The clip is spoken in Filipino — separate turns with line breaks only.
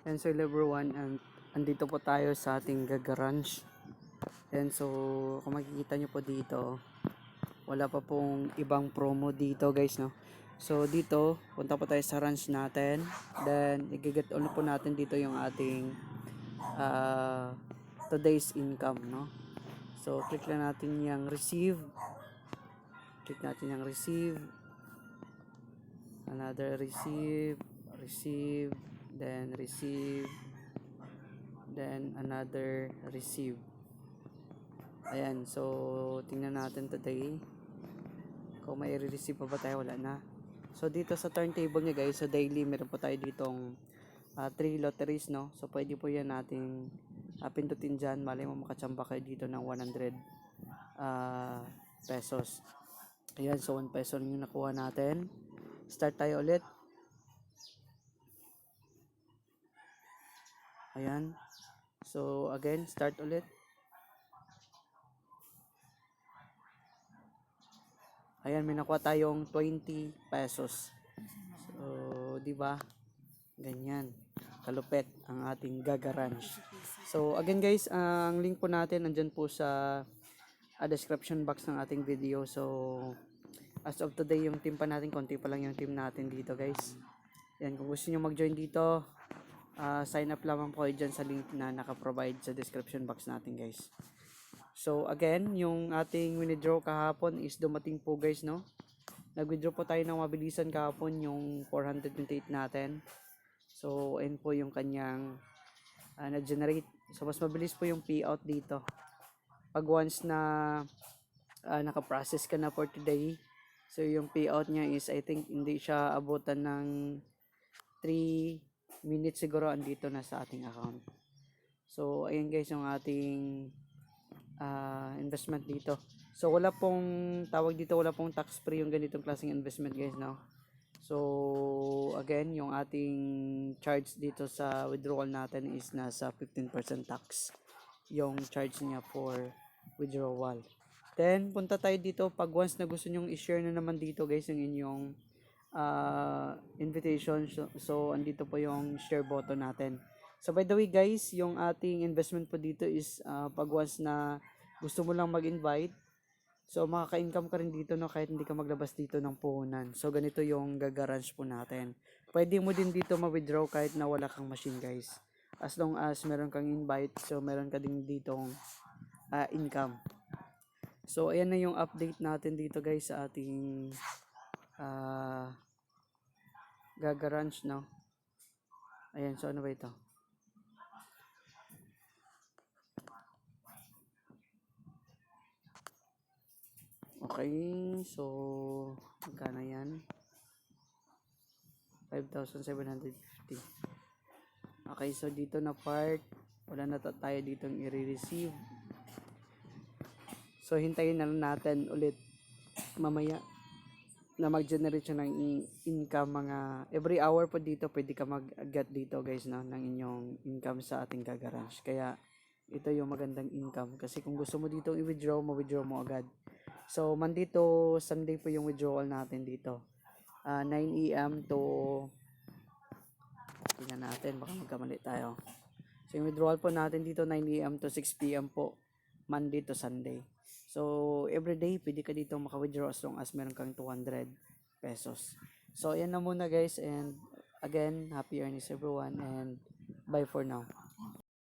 And so everyone, and andito po tayo sa ating Gagarage. And so kung makikita nyo po dito, wala pa pong ibang promo dito guys, no. So dito punta po tayo sa ranch natin, then i-get on po natin dito yung ating today's income, no. So click lang natin yung receive, click natin yung receive, another receive, then receive, then another receive. Ayan, so tingnan natin today kung may i-receive pa ba tayo. Wala na. So dito sa turntable niya guys, sa daily meron po tayo ditong 3 lotteries, no. So pwede po yan nating pindutin dyan. Malay mo makachamba kayo dito ng 100 pesos. Ayan, so 1 peso lang yung nakuha natin. Start tayo ulit. Ayan, so again, start ulit. Ayan, may nakuha tayong 20 pesos. So, di ba? Ganyan. Kalupet ang ating Gagarage. So, again guys, ang link po natin nandyan po sa description box ng ating video. So, as of today, yung team pa natin, konti pa lang yung team natin dito guys. Yan, kung gusto nyo mag-join dito, sign up lamang po kayo dyan sa link na naka-provide sa description box natin guys. So again, yung ating withdraw kahapon is dumating po guys, no. Nag-withdraw po tayo ng mabilisan kahapon, yung 428 natin. So ayun po yung kanyang na-generate. So mas mabilis po yung payout dito. Pag once na naka-process ka na for today, so yung payout niya is I think hindi siya abutan ng 3 minutes siguro andito na sa ating account. So ayun guys yung ating investment dito. So wala pong tawag dito, wala pong tax free yung ganitong klaseng investment guys, no. So again, yung ating charge dito sa withdrawal natin is nasa 15% tax yung charge niya for withdrawal. Then punta tayo dito pag once na gusto nyong i-share na naman dito guys yung inyong invitation. So andito po yung share button natin. So by the way guys, yung ating investment po dito is pag once na gusto mo lang mag-invite, so makaka-income ka rin dito, no, kahit hindi ka maglabas dito ng puhunan. So ganito yung Gagarage po natin. Pwede mo din dito ma-withdraw kahit na wala kang machine guys. As long as meron kang invite, so meron ka din ditong income. So ayan na yung update natin dito guys sa ating Gagarage, no. Ayan, so ano ba ito? Okay, so magkano yan? 5,750. Okay, so dito na part, wala na tayo ditong i-receive. So hintayin na lang natin ulit mamaya na mag-generate siya ng income. Mga every hour po dito pwede ka mag-get dito guys, no, ng inyong income sa ating Gagarage. Kaya ito yung magandang income kasi kung gusto mo dito i-withdraw, ma-withdraw mo agad. So Monday to Sunday po yung withdrawal natin dito, 9 AM to, tingnan natin baka magkamali tayo. So yung withdrawal po natin dito 9 AM to 6 PM po, Monday to Sunday. So everyday pwede ka dito maka-withdraw as long as meron kang 200 pesos. So ayan na muna guys, and again, happy earnings everyone, and bye for now.